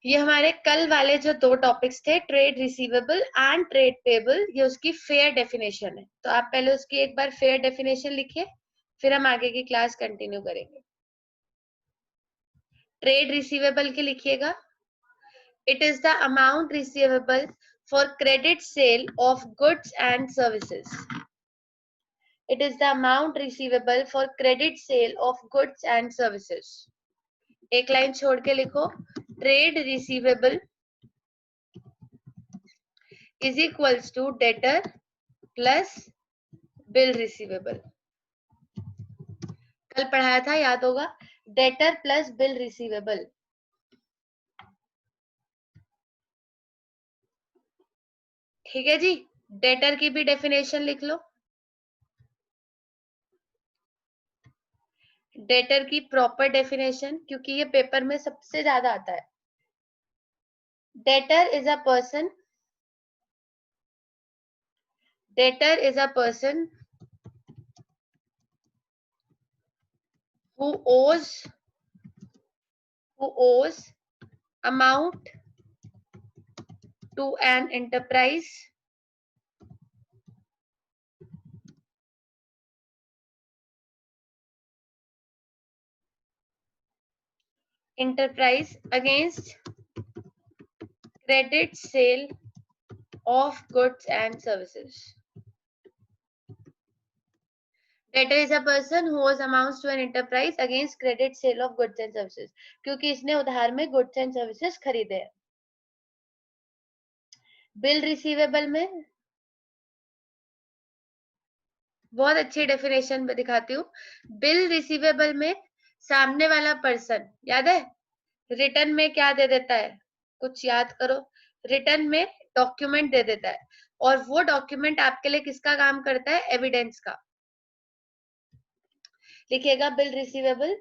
ये हमारे कल वाले जो दो टॉपिक्स थे, trade receivable and trade payable, ये उसकी फेयर डेफिनेशन है। तो आप पहले उसकी एक बार फेयर डेफिनेशन लिखिए, फिर हम आगे की क्लास कंटिन्यू करेंगे। ट्रेड रिसीवेबल की लिखिएगा, it is the amount receivable for credit sale of goods and services. It is the amount receivable for credit sale of goods and services. एक लाइन छोड़ के लिखो, trade receivable is equals to debtor plus bill receivable. कल पढ़ाया था, याद होगा, debtor plus bill receivable. ठीक है जी, debtor की भी डेफिनेशन लिख लो, डेटर की प्रॉपर डेफिनेशन, क्योंकि ये पेपर में सबसे ज्यादा आता है। Debtor is a person, debtor is a person who owes amount to an enterprise against credit sale of goods and services. Debtor is a person who owes amounts to an enterprise against credit sale of goods and services. क्योंकि इसने उधार में goods and services खरीदे हैं। Bill receivable में बहुत अच्छी definition दिखाती हूँ। बिल रिसीवेबल में सामने वाला पर्सन, याद है, रिटर्न में क्या दे देता है, कुछ याद करो, रिटर्न में डॉक्यूमेंट दे देता है, और वो डॉक्यूमेंट आपके लिए किसका काम करता है, एविडेंस का। लिखिएगा bill receivable,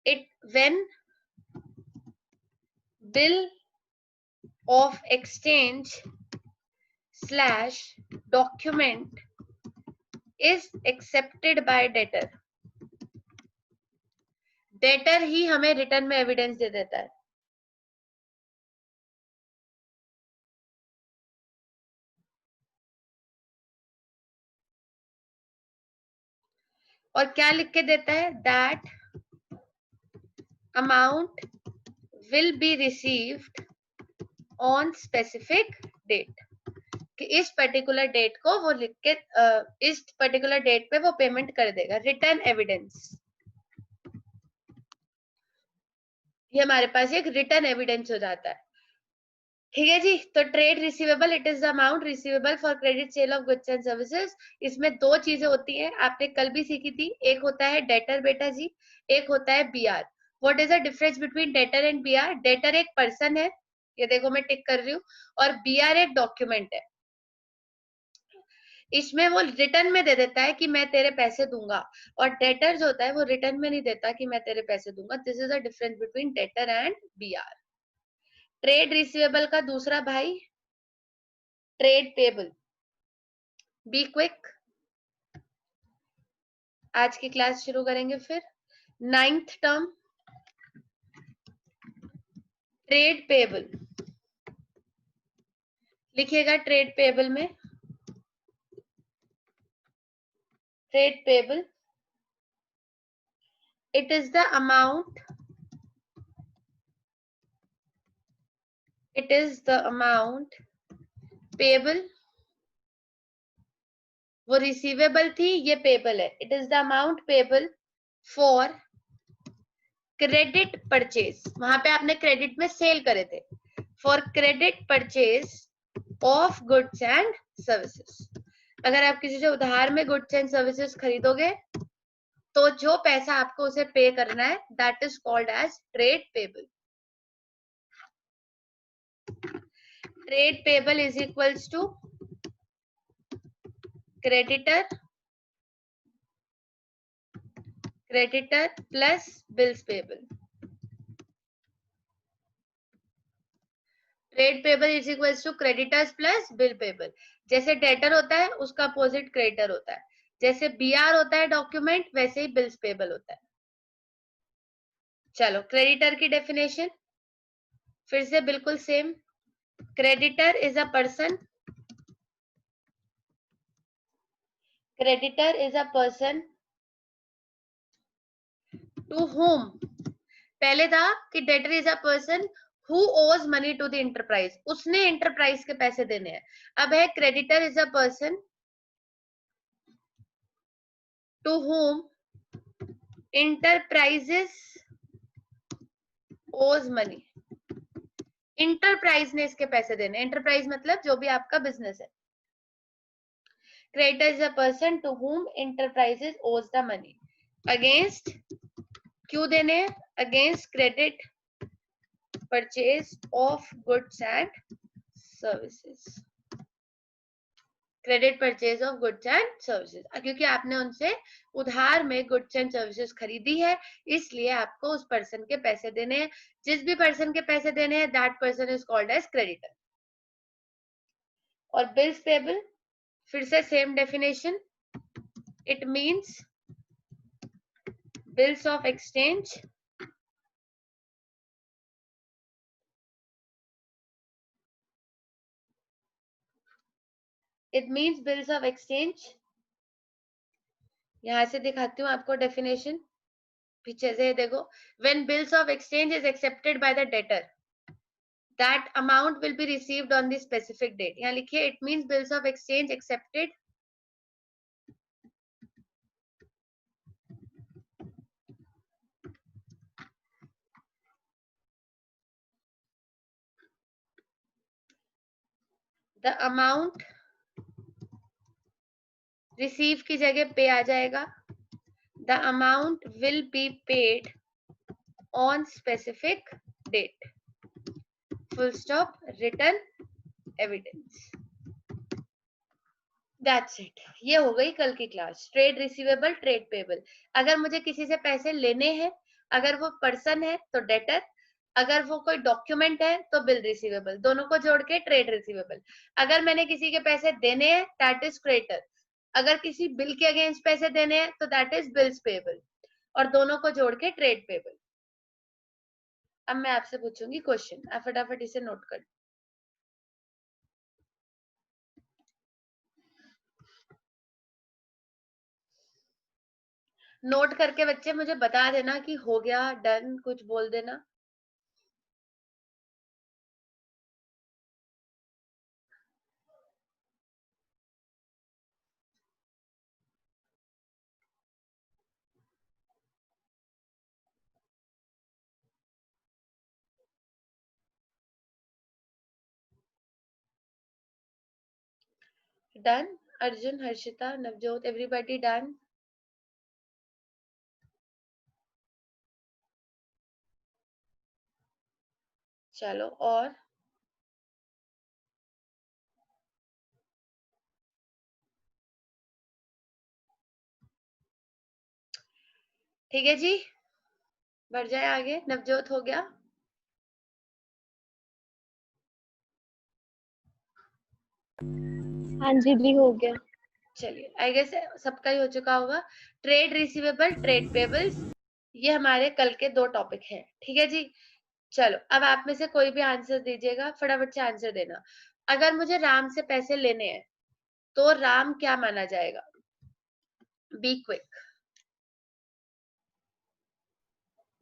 it when bill of exchange slash document is accepted by debtor. Debtor ही हमें रिटर्न में एविडेंस दे देता है। और क्या लिख के देता है, that amount will be received on specific date, कि इस पर्टिकुलर डेट को वो लिख के इस पर्टिकुलर डेट पे वो पेमेंट कर देगा। रिटर्न एविडेंस, ये हमारे पास एक रिटर्न एविडेंस हो जाता है। ठीक है जी, तो trade receivable, it is the amount receivable for credit sale of goods and services. इसमें दो चीजें होती हैं, आपने कल भी सीखी थी, एक होता है डेटर बेटा जी, एक होता है BR. What is the difference between debtor and BR? Debtor एक पर्सन है, ये देखो मैं टिक कर रही हूँ, और बीआर एक डॉक्यूमेंट है। इसमें वो रिटर्न में दे देता है कि मैं तेरे पैसे दूंगा, और डेटर जो होता है वो रिटर्न में नहीं देता कि मैं तेरे पैसे दूंगा। This is the difference between debtor and BR. Trade receivable का दूसरा भाई ट्रेड पेबल। बी क्विक, आज की क्लास शुरू करेंगे फिर। 9th टर्म ट्रेड पेबल, लिखिएगा ट्रेड पेबल में, trade payable, it is the amount, it is the amount payable, वो रिसीवेबल थी, ये पेबल है। It is the amount payable for credit purchase, वहां पे आपने क्रेडिट में सेल करे थे, for credit purchase of goods and services. अगर आप किसी से उधार में गुड्स एंड सर्विसेज खरीदोगे तो जो पैसा आपको उसे पे करना है, that is called as trade payable. Trade payable is equals to creditor plus bills payable. Trade payable is equals to creditors plus bill payable. जैसे डेटर होता है उसका अपोजिट क्रेडिटर होता है, जैसे बीआर होता है डॉक्यूमेंट, वैसे ही बिल्स पेबल होता है। चलो क्रेडिटर की डेफिनेशन, फिर से बिल्कुल same, creditor is a person, creditor is a person to whom, पहले था कि debtor is a person who owes money to the enterprise, उसने एंटरप्राइज के पैसे देने हैं। अब है creditor is a person to whom enterprises owes money, enterprise ने इसके पैसे देने, एंटरप्राइज मतलब जो भी आपका बिजनेस है। Creditor is a person to whom enterprises owes the money, against क्यों देने, against credit purchase of goods and services, credit purchase of goods and services, क्योंकि आपने उनसे उधार में गुड्स एंड सर्विसेज खरीदी है, इसलिए आपको उस पर्सन के पैसे देने हैं। जिस भी पर्सन के पैसे देने हैं that person is called as creditor. और बिल्स पेबल, फिर से same definition, it means bills of exchange, it means bills of exchange. यहां से दिखाती हूँ आपको डेफिनेशन, पीछे से देखो, when bills of exchange is accepted by the debtor that amount will be received on the specific date, यहाँ लिखिए, it means bills of exchange accepted the amount receive की जगह पे आ जाएगा, the amount will be paid on specific date, full stop, written evidence, that's it. ये हो गई कल की class, trade receivable, trade payable. अगर मुझे किसी से पैसे लेने हैं, अगर वो पर्सन है तो डेटर, अगर वो कोई डॉक्यूमेंट है तो बिल रिसीवेबल, दोनों को जोड़ के ट्रेड रिसीवेबल। अगर मैंने किसी के पैसे देने हैं दैट इज क्रेडिटर, अगर किसी बिल के अगेंस्ट पैसे देने हैं तो दैट इज बिल्स पेबल, और दोनों को जोड़ के ट्रेड पेबल। अब मैं आपसे पूछूंगी क्वेश्चन, आप फटाफट इसे नोट कर। नोट करके बच्चे मुझे बता देना कि हो गया, डन, कुछ बोल देना। Done, Arjun, Harshita, Navjot, everybody done? चलो, और ठीक है जी, बढ़ जाए आगे। नवजोत हो गया? हाँ जी, भी हो गया। चलिए, आई गेस सबका ही हो चुका होगा। ट्रेड रिसीवेबल, ट्रेड पेबल्स, ये हमारे कल के 2 टॉपिक हैं। ठीक है जी, चलो अब आप में से कोई भी आंसर दीजिएगा, फटाफट से आंसर देना। अगर मुझे राम से पैसे लेने हैं तो राम क्या माना जाएगा? Be quick.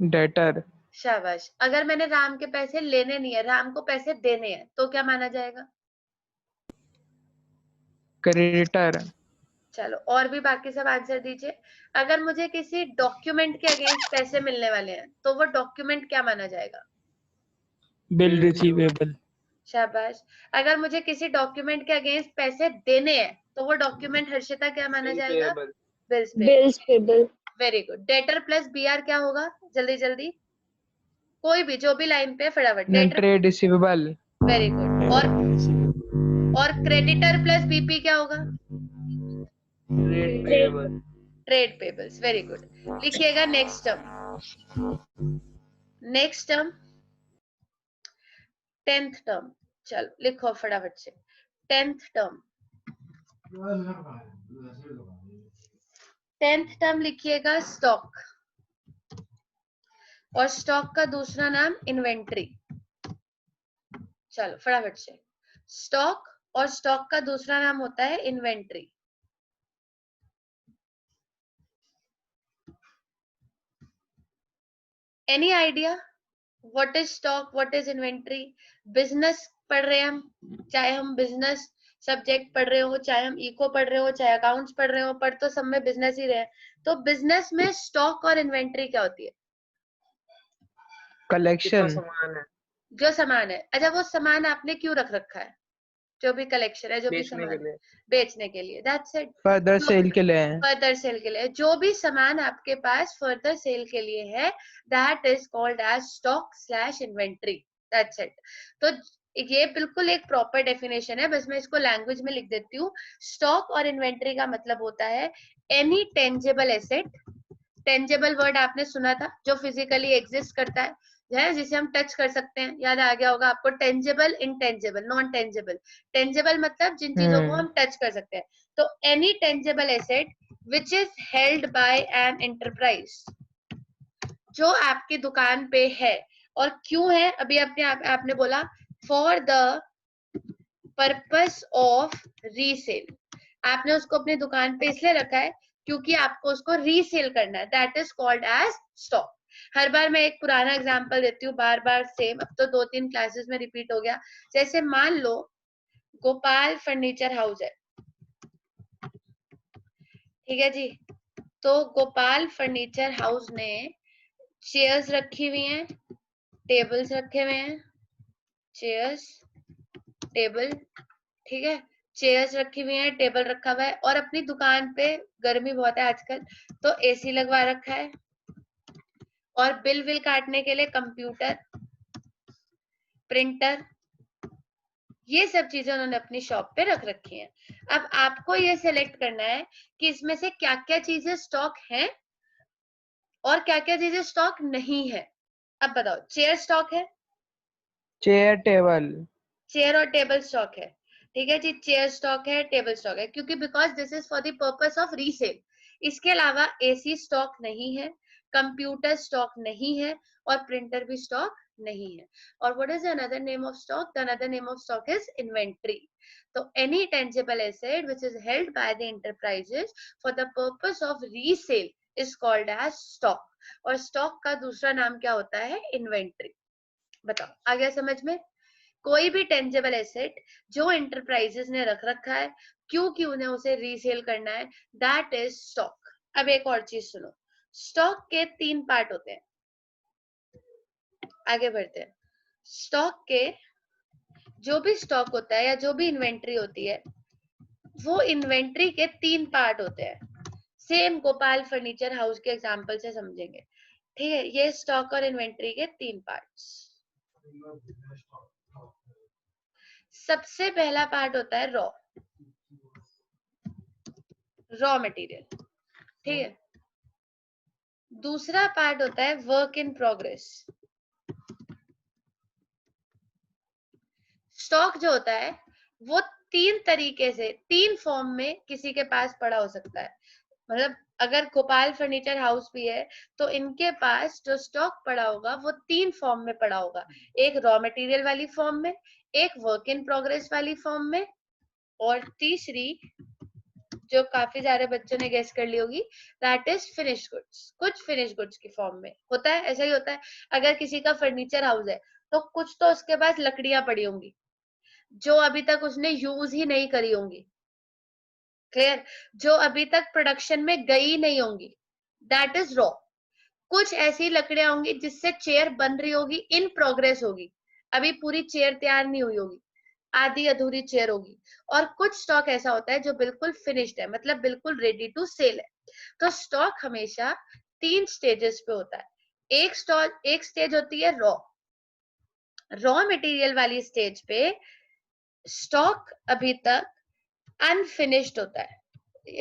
डेटर। शाबाश। अगर मैंने राम के पैसे लेने नहीं है, राम को पैसे देने हैं, तो क्या माना जाएगा? क्रेडिटर। चलो, और भी बाकी सब आंसर दीजिए। अगर मुझे किसी डॉक्यूमेंट के अगेंस्ट पैसे मिलने वाले हैं तो वो डॉक्यूमेंट क्या माना जाएगा? Bill receivable. शाबाश। अगर मुझे किसी डॉक्यूमेंट के अगेंस्ट पैसे देने हैं तो वो डॉक्यूमेंट, हर्षिता, क्या माना जाएगा? Bills payable. Bills payable. Very good. Debtor plus BR क्या होगा? जल्दी जल्दी, कोई भी, जो भी लाइन पे, फटाफट। Debtor, trade receivable. Very good. और क्रेडिटर प्लस बीपी क्या होगा? Trade payable. Trade payables, very good. लिखिएगा next term, next term, 10th term. चलो लिखो फटाफट से, 10th टर्म। 10th टर्म लिखिएगा स्टॉक, और स्टॉक का दूसरा नाम इन्वेंट्री। चलो फटाफट से, स्टॉक और स्टॉक का दूसरा नाम होता है inventory. Any idea what is stock, what is inventory? Business पढ़ रहे हैं हम, चाहे हम बिजनेस सब्जेक्ट पढ़ रहे हो, चाहे हम इको पढ़ रहे हो, चाहे अकाउंट्स पढ़ रहे हो, पढ़ तो सब में बिजनेस ही रहे हैं। तो बिजनेस में स्टॉक और इन्वेंट्री क्या होती है? कलेक्शन, जो सामान है। अच्छा, वो सामान आपने क्यों रख रखा है? जो भी कलेक्शन है, जो भी बेचने के सामान, लिए, बेचने के लिए। That's it. फर्दर सेल के लिए है। फर्दर सेल के लिए, जो भी सामान आपके पास फर्दर सेल के लिए है, that is called as stock slash inventory. That's it. तो ये बिल्कुल एक प्रॉपर डेफिनेशन है, बस मैं इसको लैंग्वेज में लिख देती हूँ। स्टॉक और इन्वेंट्री का मतलब होता है any tangible asset. Tangible word आपने सुना था, जो फिजिकली एग्जिस्ट करता है, जिसे हम टच कर सकते हैं। याद आ गया होगा आपको, tangible, intangible, non tangible. Tangible मतलब जिन चीजों को हम टच कर सकते हैं। तो any tangible asset which is held bye an enterprise, जो आपकी दुकान पे है। और क्यों है? अभी आपने बोला for the purpose of resale. आपने उसको अपनी दुकान पे इसलिए रखा है क्योंकि आपको उसको रीसेल करना है। That is called as stock. हर बार मैं एक पुराना एग्जांपल देती हूँ, बार बार सेम, अब तो 2-3 क्लासेस में रिपीट हो गया। जैसे मान लो गोपाल फर्नीचर हाउस है, ठीक है जी। तो गोपाल फर्नीचर हाउस ने चेयर्स रखी हुई हैं, टेबल्स रखे हुए हैं, चेयर्स टेबल, ठीक है। चेयर्स रखी हुई हैं, टेबल रखा हुआ है, और अपनी दुकान पे गर्मी बहुत है आजकल, तो एसी लगवा रखा है, और बिल विल काटने के लिए कंप्यूटर, प्रिंटर, ये सब चीजें उन्होंने अपनी शॉप पे रख रखी हैं। अब आपको ये सिलेक्ट करना है कि इसमें से क्या क्या चीजें स्टॉक हैं और क्या क्या चीजें स्टॉक नहीं है। अब बताओ, चेयर स्टॉक है? चेयर टेबल, चेयर और टेबल स्टॉक है, ठीक है जी। चेयर स्टॉक है, टेबल स्टॉक है, क्योंकि because this is for the purpose of resale. इसके अलावा एसी स्टॉक नहीं है, कंप्यूटर स्टॉक नहीं है, और प्रिंटर भी स्टॉक नहीं है। और what is another name of stock? The another name of stock is inventory. तो any tangible asset which is held by the enterprises for the purpose of resale is called as stock. और stock का दूसरा नाम क्या होता है? Inventory. बताओ, आ गया समझ में? कोई भी टेंजेबल एसेट जो एंटरप्राइजेस ने रख रखा है क्योंकि उन्हें उसे रीसेल करना है, दैट इज स्टॉक। अब एक और चीज सुनो, स्टॉक के 3 पार्ट होते हैं। आगे बढ़ते हैं। स्टॉक के, जो भी स्टॉक होता है या जो भी इन्वेंट्री होती है, वो इन्वेंट्री के 3 पार्ट होते हैं। सेम गोपाल फर्नीचर हाउस के एग्जांपल से समझेंगे, ठीक है। ये स्टॉक और इन्वेंट्री के 3 पार्ट्स। सबसे पहला पार्ट होता है रॉ मटेरियल, ठीक है। दूसरा पार्ट होता है वर्क इन प्रोग्रेस। स्टॉक जो होता है वो 3 तरीके से, 3 फॉर्म में किसी के पास पड़ा हो सकता है। मतलब अगर गोपाल फर्नीचर हाउस भी है तो इनके पास जो स्टॉक पड़ा होगा वो 3 फॉर्म में पड़ा होगा। एक रॉ मटेरियल वाली फॉर्म में, एक वर्क इन प्रोग्रेस वाली फॉर्म में, और तीसरी जो काफी सारे बच्चों ने गेस कर ली होगी, दैट इज फिनिश गुड्स। कुछ फिनिश गुड्स की फॉर्म में होता है, ऐसा ही होता है। अगर किसी का फर्नीचर हाउस है तो कुछ तो उसके पास लकड़ियां पड़ी होंगी जो अभी तक उसने यूज ही नहीं करी होंगी, क्लियर, जो अभी तक प्रोडक्शन में गई नहीं होंगी, दैट इज रॉ। कुछ ऐसी लकड़ियां होंगी जिससे चेयर बन रही होगी, इन प्रोग्रेस होगी, अभी पूरी चेयर तैयार नहीं हुई होगी, आधी अधूरी चेयर होगी। और कुछ स्टॉक ऐसा होता है जो बिल्कुल फिनिश्ड है, मतलब बिल्कुल रेडी टू सेल है। तो स्टॉक हमेशा 3 स्टेजेस पे होता है। एक स्टेज होती है रॉ मटेरियल वाली स्टेज पे स्टॉक अभी तक अनफिनिश्ड होता है,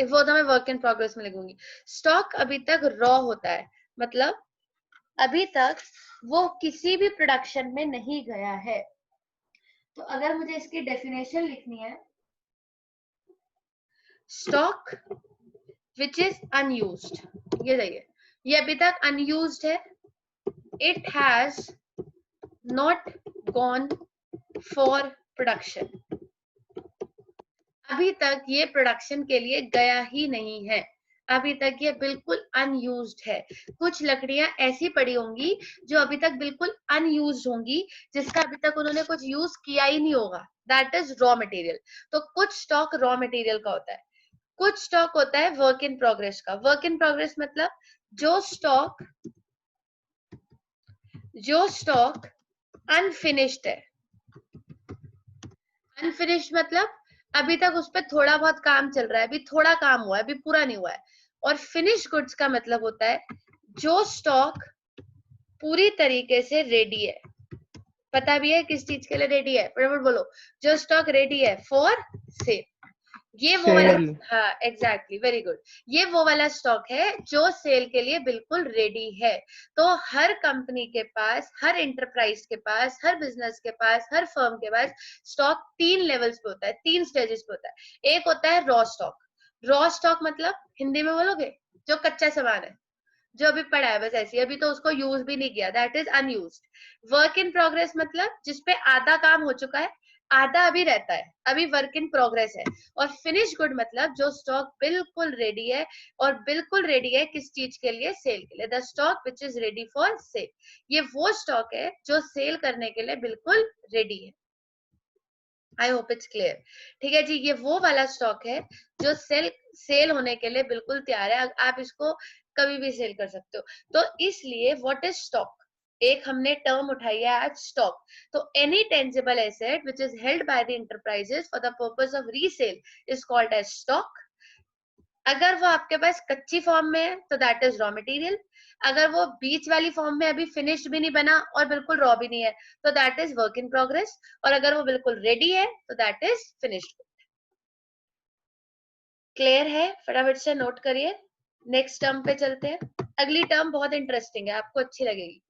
वो तो मैं वर्क इन प्रोग्रेस में लिखूंगी। स्टॉक अभी तक रॉ होता है, मतलब अभी तक वो किसी भी प्रोडक्शन में नहीं गया है। तो अगर मुझे इसकी डेफिनेशन लिखनी है, स्टॉक विच इज अनयूज्ड, ये देखिए, ये अभी तक अनयूज्ड है, it has not gone for production. अभी तक ये प्रोडक्शन के लिए गया ही नहीं है, अभी तक ये बिल्कुल अनयूज्ड है। कुछ लकड़ियां ऐसी पड़ी होंगी जो अभी तक बिल्कुल अनयूज्ड होंगी, जिसका अभी तक उन्होंने कुछ यूज किया ही नहीं होगा, दैट इज रॉ मटेरियल। तो कुछ स्टॉक रॉ मटेरियल का होता है, कुछ स्टॉक होता है वर्क इन प्रोग्रेस का। वर्क इन प्रोग्रेस मतलब जो स्टॉक अनफिनिश्ड है। अनफिनिश्ड मतलब अभी तक उस पर थोड़ा बहुत काम चल रहा है, अभी थोड़ा काम हुआ है, अभी पूरा नहीं हुआ है। और फिनिश गुड्स का मतलब होता है जो स्टॉक पूरी तरीके से रेडी है, पता भी है किस चीज के लिए रेडी है, फटाफट बोलो। जो स्टॉक रेडी है फॉर सेल, ये वो वाला, सेल। हाँ एग्जैक्टली, वेरी गुड। ये वो वाला स्टॉक है जो सेल के लिए बिल्कुल रेडी है। तो हर कंपनी के पास, हर इंटरप्राइज के पास, हर बिजनेस के पास, हर फर्म के पास स्टॉक 3 लेवल्स पे होता है, 3 स्टेजेस पे होता है। एक होता है रॉ स्टॉक। रॉ स्टॉक मतलब हिंदी में बोलोगे जो कच्चा सामान है, जो अभी पड़ा है बस ऐसे, अभी तो उसको यूज भी नहीं किया, that is unused. Work in progress मतलब जिसपे आधा काम हो चुका है, आधा अभी रहता है, अभी वर्क इन प्रोग्रेस है। और फिनिश गुड मतलब जो स्टॉक बिल्कुल रेडी है, और बिल्कुल रेडी है किस चीज के लिए, सेल के लिए। The stock which is ready for sale, ये वो स्टॉक है जो सेल करने के लिए बिल्कुल रेडी है। I hope it's clear. ठीक है जी, ये वो वाला स्टॉक है जो सेल होने के लिए बिल्कुल तैयार है, आप इसको कभी भी सेल कर सकते हो। तो इसलिए व्हाट इज स्टॉक, एक हमने टर्म उठाई है आज, स्टॉक। तो any tangible asset which is held by the enterprises for the purpose of resale is called as stock. अगर वो आपके पास कच्ची फॉर्म में है तो दैट इज रॉ मटेरियल। अगर वो बीच वाली फॉर्म में अभी फिनिश्ड भी नहीं बना और बिल्कुल रॉ भी नहीं है तो that is work in progress. और अगर वो बिल्कुल रेडी है तो दैट इज फिनिश्ड। क्लियर है? फटाफट से नोट करिए, नेक्स्ट टर्म पे चलते हैं। अगली टर्म बहुत इंटरेस्टिंग है, आपको अच्छी लगेगी,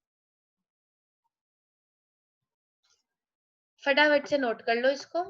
फटाफट से नोट कर लो इसको।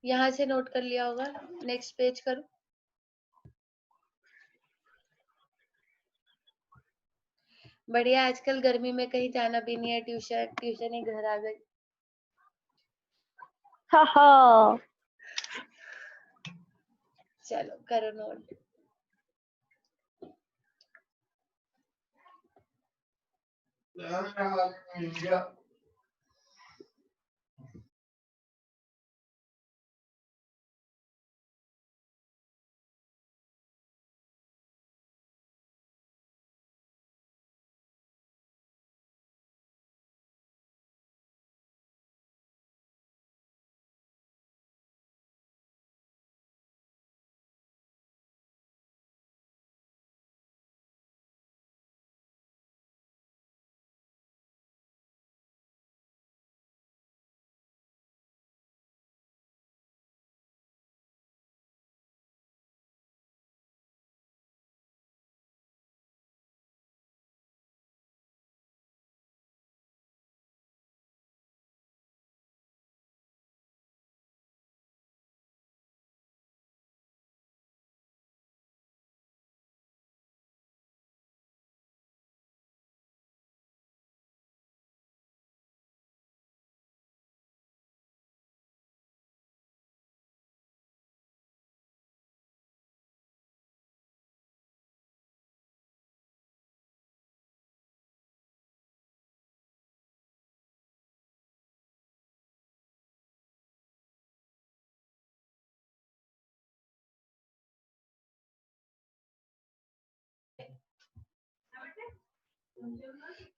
यहां से नोट कर लिया होगा, नेक्स्ट पेज करो। बढ़िया, आजकल गर्मी में कहीं जाना भी नहीं है, ट्यूशन ट्यूशन ही घर आ गई। हाँ। चलो करो नोट।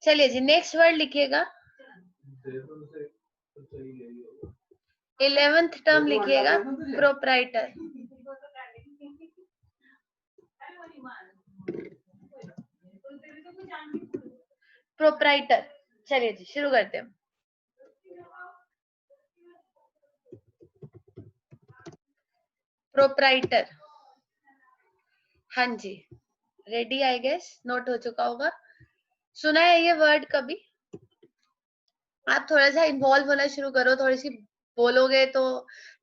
चलिए जी, नेक्स्ट वर्ड लिखिएगा। 11th टर्म लिखिएगा, प्रोप्राइटर। प्रोप्राइटर। चलिए जी, शुरू करते हैं। प्रोप्राइटर, हाँ जी, रेडी आई गेस, नोट हो चुका होगा। सुना है ये वर्ड कभी? आप थोड़ा सा इन्वॉल्व होना शुरू करो, थोड़ी सी बोलोगे तो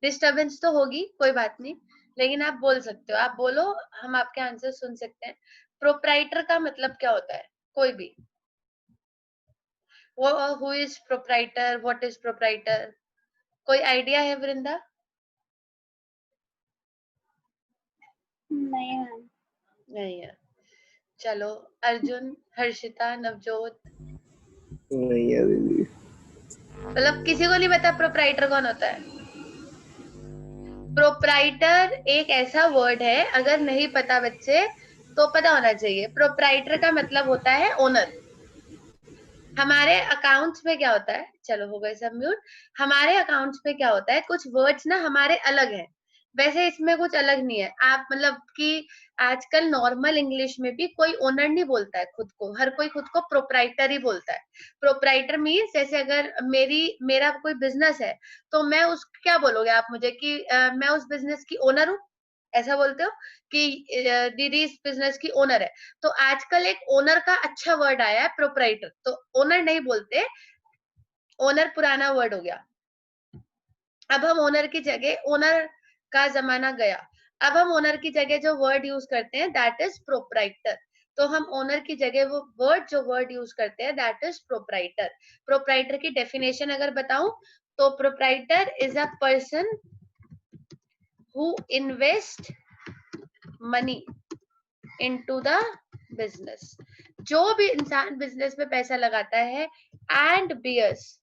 डिस्टरबेंस तो होगी, कोई बात नहीं, लेकिन आप बोल सकते हो, आप बोलो, हम आपके आंसर सुन सकते हैं। प्रोप्राइटर का मतलब क्या होता है? कोई भी, वो who is proprietor, what is proprietor, कोई आइडिया है वृंदा? नहीं मैम। नहीं है। चलो, अर्जुन, हर्षिता, नवजोत, नहीं है दीदी। मतलब किसी को नहीं पता प्रोप्राइटर कौन होता है? प्रोप्राइटर एक ऐसा वर्ड है, अगर नहीं पता बच्चे तो पता होना चाहिए। प्रोप्राइटर का मतलब होता है ओनर। हमारे अकाउंट्स में क्या होता है, चलो हो गए सब म्यूट। हमारे अकाउंट्स में क्या होता है, कुछ वर्ड्स ना हमारे अलग है, वैसे इसमें कुछ अलग नहीं है। आप मतलब कि आजकल नॉर्मल इंग्लिश में भी कोई ओनर नहीं बोलता है खुद को, हर कोई खुद को प्रोप्राइटर ही बोलता है। प्रोप्राइटर मीन्स जैसे अगर मेरा कोई बिजनेस है, तो मैं उस क्या बोलोगे आप मुझे कि मैं उस बिजनेस की ओनर हूँ, ऐसा बोलते हो कि दीदी इस बिजनेस की ओनर है। तो आजकल एक ओनर का अच्छा वर्ड आया है, प्रोप्राइटर। तो ओनर नहीं बोलते, ओनर पुराना वर्ड हो गया। अब हम ओनर की जगह, ओनर का जमाना गया, अब हम ओनर की जगह जो वर्ड यूज करते हैं दैट इज प्रोप्राइटर। तो हम ओनर की जगह वो वर्ड यूज करते हैं दैट इज प्रोप्राइटर। प्रोप्राइटर की डेफिनेशन अगर बताऊं तो proprietor is a person who invest money into the business. जो भी इंसान बिजनेस में पैसा लगाता है and bears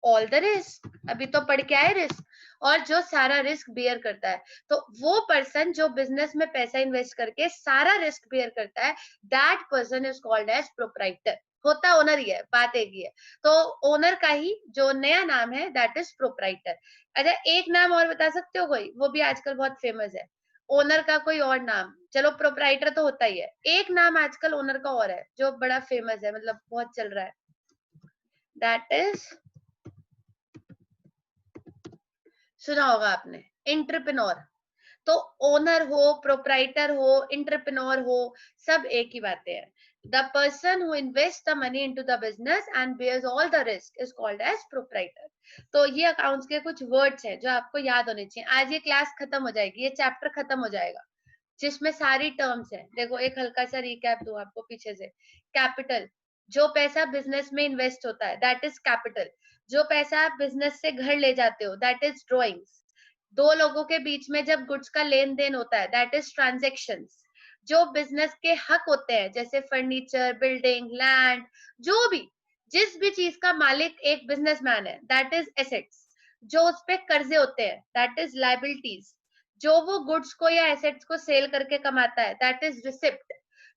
all the risk, अभी तो पढ़ के आए रिस्क, और जो सारा रिस्क बियर करता है, तो वो पर्सन जो बिजनेस में पैसा इन्वेस्ट करके सारा रिस्क बियर करता है, that person is called as proprietor. होता ओनर ही है, बात एक ही है। तो ओनर का ही जो नया नाम है दैट इज प्रोप्राइटर। अच्छा, एक नाम और बता सकते हो कोई, वो भी आजकल बहुत फेमस है, ओनर का कोई और नाम? चलो प्रोप्राइटर तो होता ही है, एक नाम आजकल ओनर का और है जो बड़ा फेमस है, मतलब बहुत चल रहा है, दैट इज, सुना होगा आपने, एंटरप्रेन्योर। तो ओनर हो, प्रोप्राइटर हो, एंटरप्रेन्योर हो, सब एक ही बातें हैं। The person who invest the money into the business and bears all the risk is called as proprietor. तो ये अकाउंट्स के कुछ वर्ड्स हैं जो आपको याद होने चाहिए। आज ये क्लास खत्म हो जाएगी, ये चैप्टर खत्म हो जाएगा जिसमें सारी टर्म्स हैं। देखो एक हल्का सा रिकैप दूं आपको पीछे से। कैपिटल, जो पैसा बिजनेस में इन्वेस्ट होता है दैट इज कैपिटल। जो पैसा आप बिजनेस से घर ले जाते हो दैट इज ड्रॉइंग्स। दो लोगों के बीच में जब गुड्स का लेन देन होता है दैट इज ट्रांजेक्शंस। जो बिजनेस के हक होते हैं जैसे फर्नीचर, बिल्डिंग, लैंड, जो भी, जिस भी चीज का मालिक एक बिजनेसमैन है दैट इज एसेट्स। जो उस पे कर्जे होते हैं दैट इज लाइबिलिटीज। जो वो गुड्स को या एसेट्स को सेल करके कमाता है दैट इज रिसिप्ट।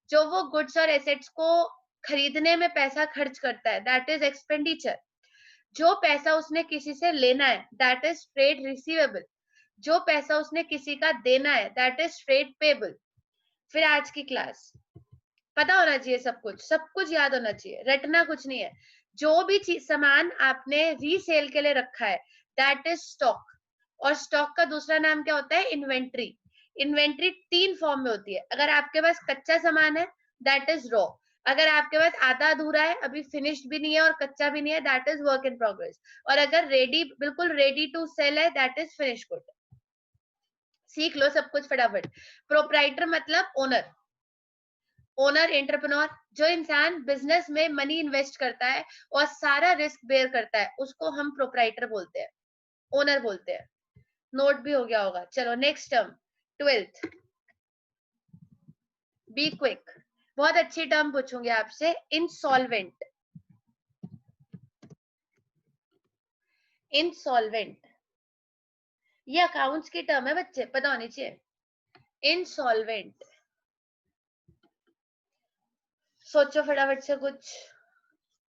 जो वो गुड्स और एसेट्स को खरीदने में पैसा खर्च करता है दैट इज एक्सपेंडिचर। जो पैसा उसने किसी से लेना है दैट इज ट्रेड रिसीवेबल। जो पैसा उसने किसी का देना है दैट इज ट्रेड पेबल। फिर आज की क्लास पता होना चाहिए, सब कुछ याद होना चाहिए, रटना कुछ नहीं है। जो भी चीज सामान आपने रीसेल के लिए रखा है दैट इज स्टॉक। और स्टॉक का दूसरा नाम क्या होता है? इन्वेंट्री। इन्वेंट्री तीन फॉर्म में होती है। अगर आपके पास कच्चा सामान है दैट इज रॉ। अगर आपके पास आधा अधूरा है, अभी फिनिश्ड भी नहीं है और कच्चा भी नहीं है, that is work in progress. और अगर रेडी, बिल्कुल रेडी टू सेल है दैट इज फिनिश गुड। सीख लो सब कुछ फटाफट। प्रोप्राइटर मतलब ओनर, ओनर एंटरप्रेन्योर। जो इंसान बिजनेस में मनी इन्वेस्ट करता है और सारा रिस्क बेयर करता है उसको हम प्रोप्राइटर बोलते हैं, ओनर बोलते हैं। नोट भी हो गया होगा। चलो next term, 12th, be quick. बहुत अच्छी टर्म पूछूंगी आपसे, इंसॉल्वेंट। इंसॉल्वेंट ये अकाउंट्स की टर्म है बच्चे, पता होनी चाहिए। इंसॉल्वेंट, सोचो फटाफट से कुछ।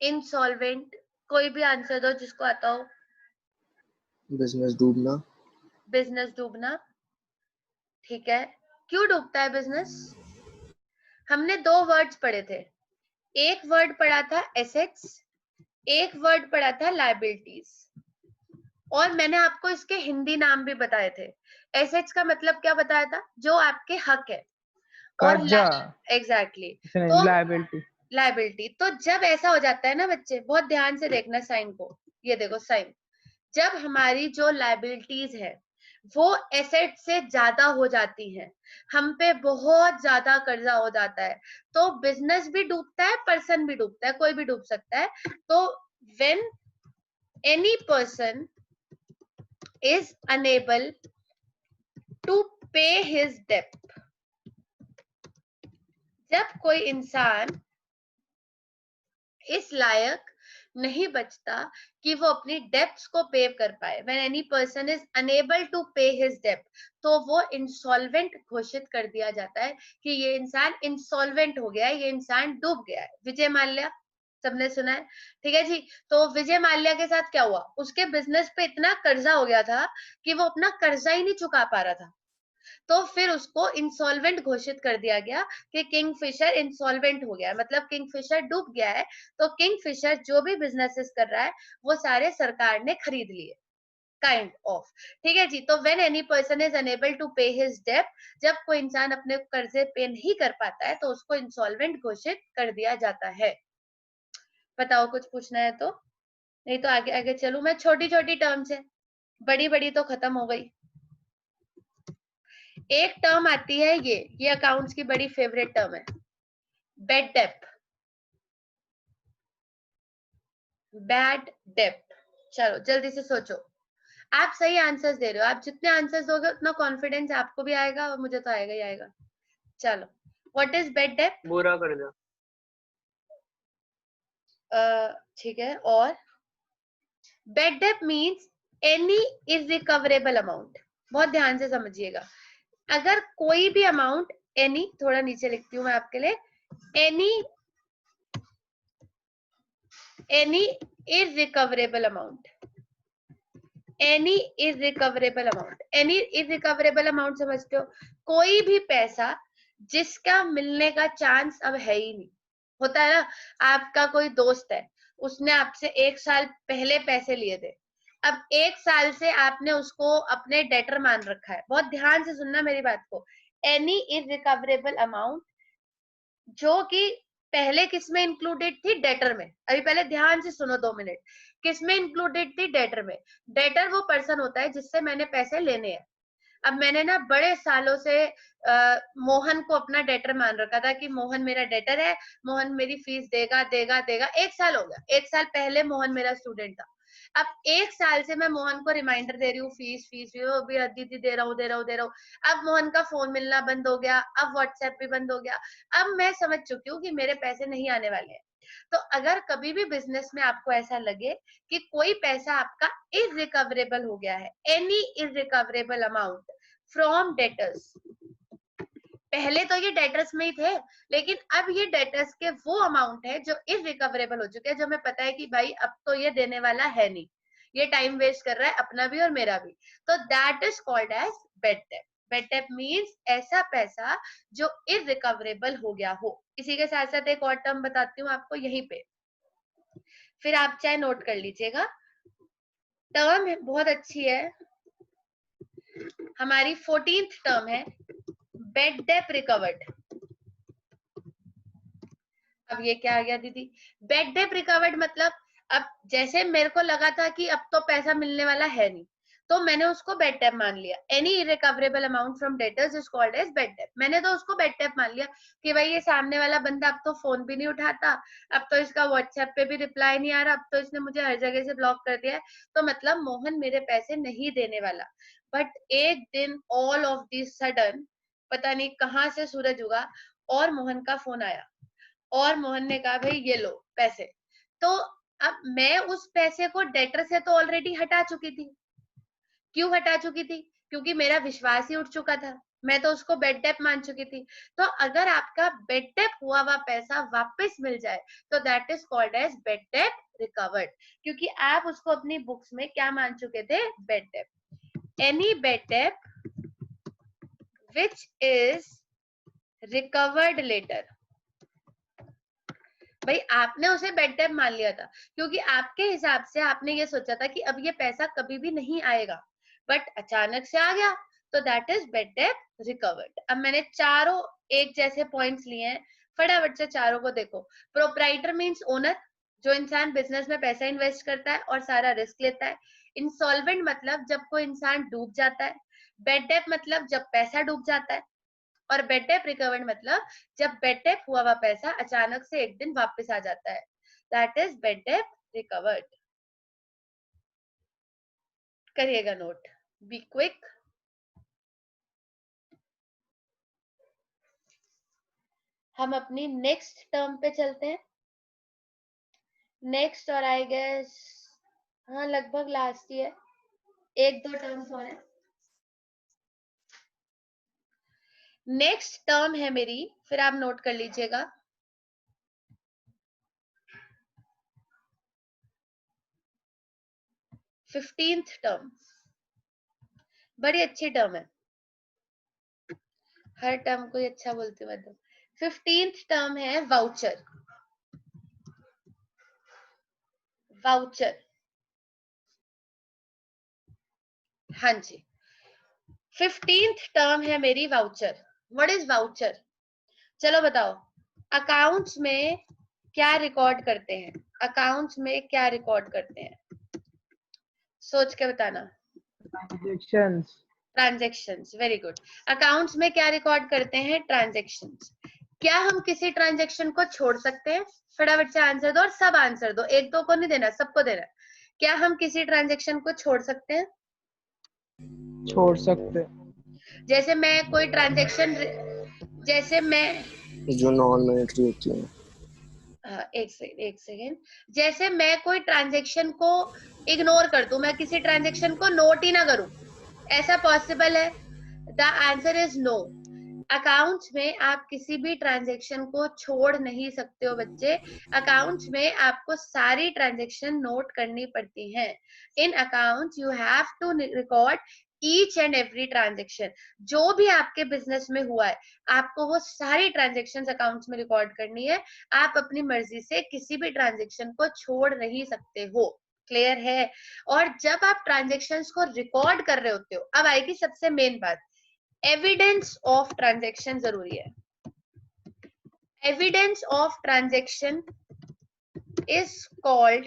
इंसॉल्वेंट, कोई भी आंसर दो जिसको आता हो। बिजनेस डूबना। बिजनेस डूबना, ठीक है। क्यों डूबता है बिजनेस? हमने दो वर्ड्स पढ़े थे, एक वर्ड पढ़ा था एसेट्स, एक वर्ड पढ़ा था लायबिलिटीज, और मैंने आपको इसके हिंदी नाम भी बताए थे। एसेट्स का मतलब क्या बताया था? जो आपके हक है। और कर्जा। एग्जैक्टली तो लायबिलिटी। लायबिलिटी। तो जब ऐसा हो जाता है ना बच्चे, बहुत ध्यान से देखना साइन को, ये देखो साइन, जब हमारी जो लायबिलिटीज है वो एसेट से ज्यादा हो जाती हैं, हम पे बहुत ज्यादा कर्जा हो जाता है, तो बिजनेस भी डूबता है, पर्सन भी डूबता है, कोई भी डूब सकता है। तो when any person is unable to pay his debt, जब कोई इंसान इस लायक नहीं बचता कि वो अपनी डेब्ट्स को पे कर पाए, when any person is unable to pay his debt, तो वो इंसॉल्वेंट घोषित कर दिया जाता है कि ये इंसान इंसॉल्वेंट हो गया है, ये इंसान डूब गया है। विजय माल्या सबने सुना है, ठीक है जी। तो विजय माल्या के साथ क्या हुआ? उसके बिजनेस पे इतना कर्जा हो गया था कि वो अपना कर्जा ही नहीं चुका पा रहा था, तो फिर उसको इंसॉल्वेंट घोषित कर दिया गया कि किंगफिशर इंसॉल्वेंट हो गया है, मतलब किंगफिशर डूब गया है। तो किंगफिशर जो भी बिजनेसेस कर रहा है वो सारे सरकार ने खरीद लिए, काइंड ऑफ, ठीक है जी। तो when any person is unable to pay his डेब्ट, जब कोई इंसान अपने कर्जे पे नहीं कर पाता है तो उसको इंसॉल्वेंट घोषित कर दिया जाता है। बताओ कुछ पूछना है तो, नहीं तो आगे आगे चलूं मैं। छोटी छोटी टर्म्स है, बड़ी बड़ी तो खत्म हो गई। एक टर्म आती है ये अकाउंट्स की बड़ी फेवरेट टर्म है, बैड डेप्ट। बैड डेप्ट, चलो जल्दी से सोचो। आप सही आंसर्स दे रहे हो, आप जितने आंसर्स दोगे उतना कॉन्फिडेंस आपको भी आएगा और मुझे तो आएगा ही आएगा। चलो, व्हाट इज बैड डेप्ट? बुरा कर्जा। ठीक है, और बैड डेप्ट मींस एनी इररिकवरेबल अमाउंट। बहुत ध्यान से समझिएगा, अगर कोई भी अमाउंट, एनी, थोड़ा नीचे लिखती हूँ मैं आपके लिए, any irrecoverable amount, any irrecoverable amount, any irrecoverable amount समझते हो? कोई भी पैसा जिसका मिलने का चांस अब है ही नहीं। होता है ना, आपका कोई दोस्त है, उसने आपसे 1 साल पहले पैसे लिए थे, अब 1 साल से आपने उसको अपने डेटर मान रखा है। बहुत ध्यान से सुनना मेरी बात को। एनी इररिकवरेबल अमाउंट जो कि पहले किसमें इंक्लूडेड थी? डेटर में। अभी पहले ध्यान से सुनो 2 मिनट, किसमें इंक्लूडेड थी? डेटर में। डेटर वो पर्सन होता है जिससे मैंने पैसे लेने हैं। अब मैंने ना बड़े सालों से मोहन को अपना डेटर मान रखा था कि मोहन मेरा डेटर है, मोहन मेरी फीस देगा देगा देगा। 1 साल हो गया, 1 साल पहले मोहन मेरा स्टूडेंट था, अब 1 साल से मैं मोहन को रिमाइंडर दे रही हूँ, फीस फीस वो भी दीदी दे रहा हूँ दे रहा हूँ दे रहा हूँ। अब मोहन का फोन मिलना बंद हो गया, अब व्हाट्सएप भी बंद हो गया, अब मैं समझ चुकी हूँ कि मेरे पैसे नहीं आने वाले हैं। तो अगर कभी भी बिजनेस में आपको ऐसा लगे कि कोई पैसा आपका इररिकवरेबल हो गया है, any irrecoverable amount from debtors, पहले तो ये डेटर्स में ही थे, लेकिन अब ये डेटर्स के वो अमाउंट है जो इररिकवरेबल हो चुके हैं, जो हमें पता है कि भाई अब तो ये देने वाला है नहीं, ये टाइम वेस्ट कर रहा है अपना भी और मेरा भी, तो that is called as bad debt. Bad debt means ऐसा पैसा जो इररिकवरेबल हो गया हो। इसी के साथ साथ एक और टर्म बताती हूँ आपको यहीं पे, फिर आप चाहे नोट कर लीजिएगा। टर्म बहुत अच्छी है, हमारी 14th टर्म है, बैड डेट रिकवर्ड। अब ये क्या आ गया दीदी? बैड डेट रिकवर्ड मतलब, अब जैसे मेरे को लगा था कि अब तो पैसा मिलने वाला है नहीं, तो मैंने उसको बैड डेट मान लिया। Any irrecoverable amount from debtors is called as bad debt. मैंने तो उसको बैड डेट मान लिया कि भाई ये सामने वाला बंदा अब तो फोन भी नहीं उठाता, अब तो इसका व्हाट्सएप पे भी रिप्लाई नहीं आ रहा, अब तो इसने मुझे हर जगह से ब्लॉक कर दिया है, तो मतलब मोहन मेरे पैसे नहीं देने वाला। बट एक दिन ऑल ऑफ दी सडन पता नहीं कहाँ से सूरज उगा और मोहन का फोन आया, और मोहन ने कहा भाई ये लो पैसे। तो अब मैं उस पैसे को डेटर से तो ऑलरेडी हटा चुकी थी। क्यों हटा चुकी थी? क्योंकि मेरा विश्वास ही उठ चुका था, मैं तो उसको बेड डेप मान चुकी थी। तो अगर आपका बेड डेप हुआ हुआ पैसा वापस मिल जाए तो that is called as bad debt recovered, क्योंकि आप उसको अपनी बुक्स में क्या मान चुके थे, bad debt. Any bad debt which is recovered later. भाई आपने उसे बेड डेप मान लिया था क्योंकि आपके हिसाब से आपने ये सोचा था कि अब ये पैसा कभी भी नहीं आएगा, बट अचानक से आ गया, तो that is bed debt recovered. अब मैंने चारों एक जैसे पॉइंट्स लिए हैं, फटाफट से चारों को देखो। प्रोप्राइटर मींस ओनर, जो इंसान बिजनेस में पैसा इन्वेस्ट करता है और सारा रिस्क लेता है। इंसॉल्वेंट मतलब जब कोई इंसान डूब जाता है। बेड डेप मतलब जब पैसा डूब जाता है। और बेड डेप रिकवर्ड मतलब जब बेड डेप हुआ हुआ पैसा अचानक से एक दिन वापस आ जाता है, that is bed debt recovered. करिएगा नोट, बी क्विक। हम अपनी नेक्स्ट टर्म पे चलते हैं। नेक्स्ट और आई गेस हाँ लगभग लास्ट ही है, एक दो टर्म्स और हैं। नेक्स्ट टर्म है मेरी, फिर आप नोट कर लीजिएगा, 15th टर्म। बड़ी अच्छी टर्म है, हर टर्म को अच्छा बोलती हूँ मतलब। 15th टर्म है वाउचर। वाउचर, हाँ जी, 15th टर्म है मेरी वाउचर। What is voucher? चलो बताओ, अकाउंट्स में क्या रिकॉर्ड करते हैं? अकाउंट्स में क्या रिकॉर्ड करते हैं, सोच के बताना। Transactions. Transactions, very good. Accounts में क्या रिकॉर्ड करते हैं? ट्रांजेक्शंस। क्या हम किसी ट्रांजेक्शन को छोड़ सकते हैं? फटाफट से आंसर दो और सब आंसर दो, एक दो को नहीं देना, सबको देना। क्या हम किसी ट्रांजेक्शन को छोड़ सकते हैं? छोड़ सकते। जैसे मैं कोई ट्रांजेक्शन, जैसे मैं जो नॉन मॉनेटरी होती है। एक सेकेंड, जैसे मैं कोई ट्रांजेक्शन को इग्नोर कर दूं, मैं किसी ट्रांजेक्शन को नोट ही ना करूं, ऐसा पॉसिबल है? The answer is no. Accounts में आप किसी भी ट्रांजेक्शन को छोड़ नहीं सकते हो बच्चे। अकाउंट्स में आपको सारी ट्रांजेक्शन नोट करनी पड़ती हैं। In accounts you have to record each and every transaction. जो भी आपके बिजनेस में हुआ है आपको वो सारी ट्रांजेक्शन अकाउंट्स में रिकॉर्ड करनी है। आप अपनी मर्जी से किसी भी ट्रांजेक्शन को छोड़ नहीं सकते हो। क्लियर है? और जब आप ट्रांजेक्शन्स को रिकॉर्ड कर रहे होते हो, अब आएगी सबसे मेन बात, एविडेंस ऑफ ट्रांजेक्शन जरूरी है। Evidence of transaction is called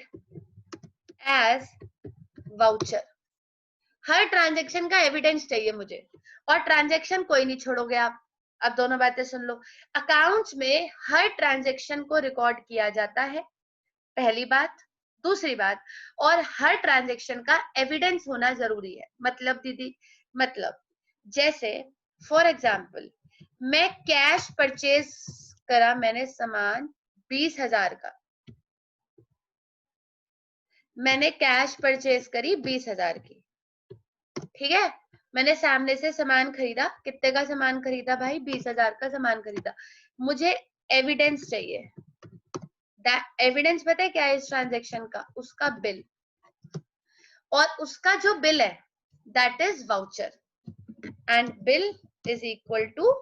as voucher. हर ट्रांजेक्शन का एविडेंस चाहिए मुझे, और ट्रांजेक्शन कोई नहीं छोड़ोगे आप। अब दोनों बातें सुन लो। अकाउंट्स में हर ट्रांजेक्शन को रिकॉर्ड किया जाता है, पहली बात। दूसरी बात, और हर ट्रांजेक्शन का एविडेंस होना जरूरी है। मतलब दीदी, मतलब जैसे फॉर एग्जाम्पल मैं कैश परचेज करा, मैंने सामान 20,000 का, मैंने कैश परचेज करी 20,000 की, ठीक है। मैंने सामने से सामान खरीदा, कितने का सामान खरीदा भाई? 20,000 का सामान खरीदा। मुझे एविडेंस चाहिए। एविडेंस पता है क्या है इस ट्रांजेक्शन का? उसका बिल, और उसका जो बिल है that is voucher, and bill is equal to,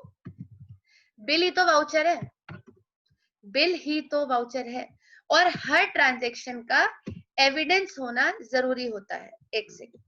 bill ही तो वाउचर है, बिल ही तो वाउचर है। और हर ट्रांजेक्शन का एविडेंस होना जरूरी होता है। एक सेकंड,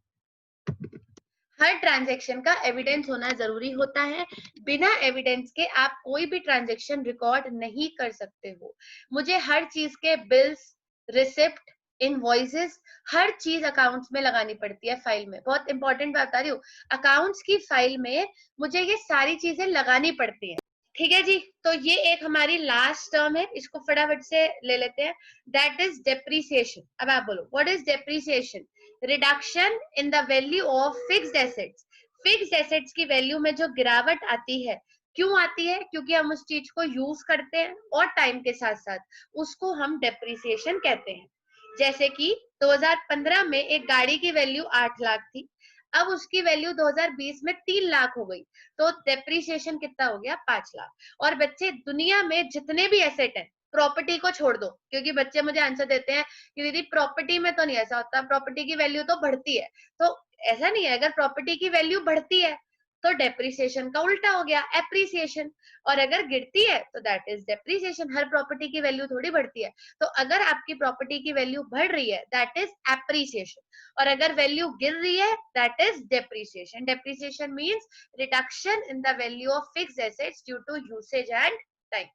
हर ट्रांजेक्शन का एविडेंस होना जरूरी होता है। बिना एविडेंस के आप कोई भी ट्रांजेक्शन रिकॉर्ड नहीं कर सकते हो। मुझे हर चीज के बिल्स, रिसिप्ट, इनवॉइसेस, हर चीज अकाउंट्स में लगानी पड़ती है फाइल में। बहुत इंपॉर्टेंट बात आ रही हूँ, अकाउंट्स की फाइल में मुझे ये सारी चीजें लगानी पड़ती हैं। ठीक है जी, तो ये एक हमारी लास्ट टर्म है, इसको फटाफट से ले लेते हैं, दैट इज डेप्रिसिएशन। अब आप बोलो what is depreciation? Reduction in the value of fixed assets. Fixed assets की वैल्यू में जो गिरावट आती है, क्यों आती है? क्योंकि हम उस चीज को यूज करते हैं और टाइम के साथ साथ, उसको हम डेप्रिसिएशन कहते हैं। जैसे कि 2015 में एक गाड़ी की वैल्यू 8 लाख थी, अब उसकी वैल्यू 2020 में 3 लाख हो गई, तो डेप्रिसिएशन कितना हो गया? 5 लाख। और बच्चे दुनिया में जितने भी एसेट है, प्रॉपर्टी को छोड़ दो, क्योंकि बच्चे मुझे आंसर देते हैं कि दीदी प्रॉपर्टी में तो नहीं ऐसा होता, प्रॉपर्टी की वैल्यू तो बढ़ती है। तो ऐसा नहीं है, अगर प्रॉपर्टी की वैल्यू बढ़ती है तो डेप्रिसिएशन का उल्टा हो गया, एप्रिसिएशन। और अगर गिरती है तो that is depreciation. Her property की वैल्यू थोड़ी बढ़ती है। तो अगर आपकी प्रॉपर्टी की वैल्यू बढ़ रही है दैट इज एप्रिसिएशन, और अगर वैल्यू गिर रही है that is depreciation. Depreciation means reduction in the value of fixed assets due to usage and time.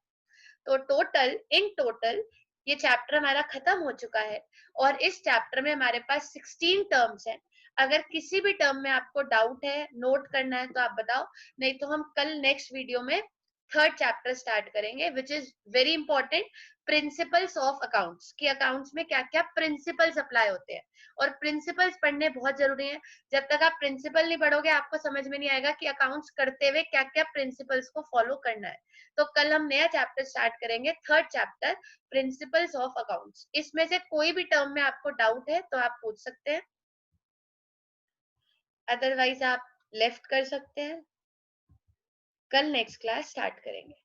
तो टोटल, इन टोटल ये चैप्टर हमारा खत्म हो चुका है, और इस चैप्टर में हमारे पास 16 टर्म्स हैं। अगर किसी भी टर्म में आपको डाउट है, नोट करना है तो आप बताओ, नहीं तो हम कल नेक्स्ट वीडियो में थर्ड चैप्टर स्टार्ट करेंगे which is very important, principles of accounts, कि अकाउंट्स में क्या क्या प्रिंसिपल्स अप्लाई होते हैं। और प्रिंसिपल्स पढ़ने बहुत जरूरी है। जब तक आप प्रिंसिपल नहीं पढ़ोगे आपको समझ में नहीं आएगा कि अकाउंट्स करते हुए क्या क्या प्रिंसिपल्स को फॉलो करना है। तो कल हम नया चैप्टर स्टार्ट करेंगे, third chapter, principles of accounts. इसमें से कोई भी टर्म में आपको डाउट है तो आप पूछ सकते हैं, अदरवाइज आप लेफ्ट कर सकते हैं। कल नेक्स्ट क्लास स्टार्ट करेंगे।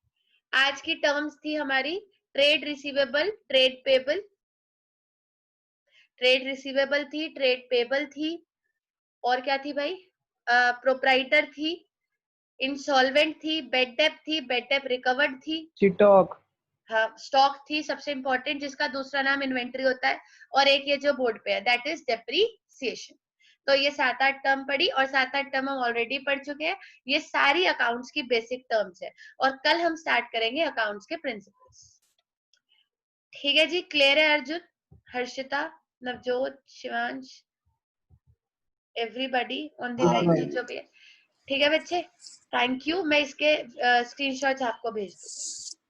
आज की टर्म्स थी हमारी trade receivable, trade payable, trade receivable थी, ट्रेड पेबल थी, और क्या थी भाई? प्रोप्राइटर थी, इंसॉल्वेंट थी, बेड डेप थी, बेड डेप रिकवर्ड थी, स्टॉक, हाँ स्टॉक थी सबसे इंपॉर्टेंट, जिसका दूसरा नाम इन्वेंट्री होता है, और एक ये जो बोर्ड पे है दैट इज डेप्रीसिएशन। तो ये 7-8 टर्म पढ़ी, और 7-8 टर्म हम ऑलरेडी पढ़ चुके हैं। ये सारी अकाउंट्स की बेसिक टर्म्स है, और कल हम स्टार्ट करेंगे अकाउंट्स के प्रिंसिपल्स। ठीक है जी, क्लियर है Arjun, Harshita, Navjot, Shivansh, everybody on the line जो भी है? ठीक है बच्चे, थैंक यू। मैं इसके स्क्रीनशॉट्स आपको भेज दूँ।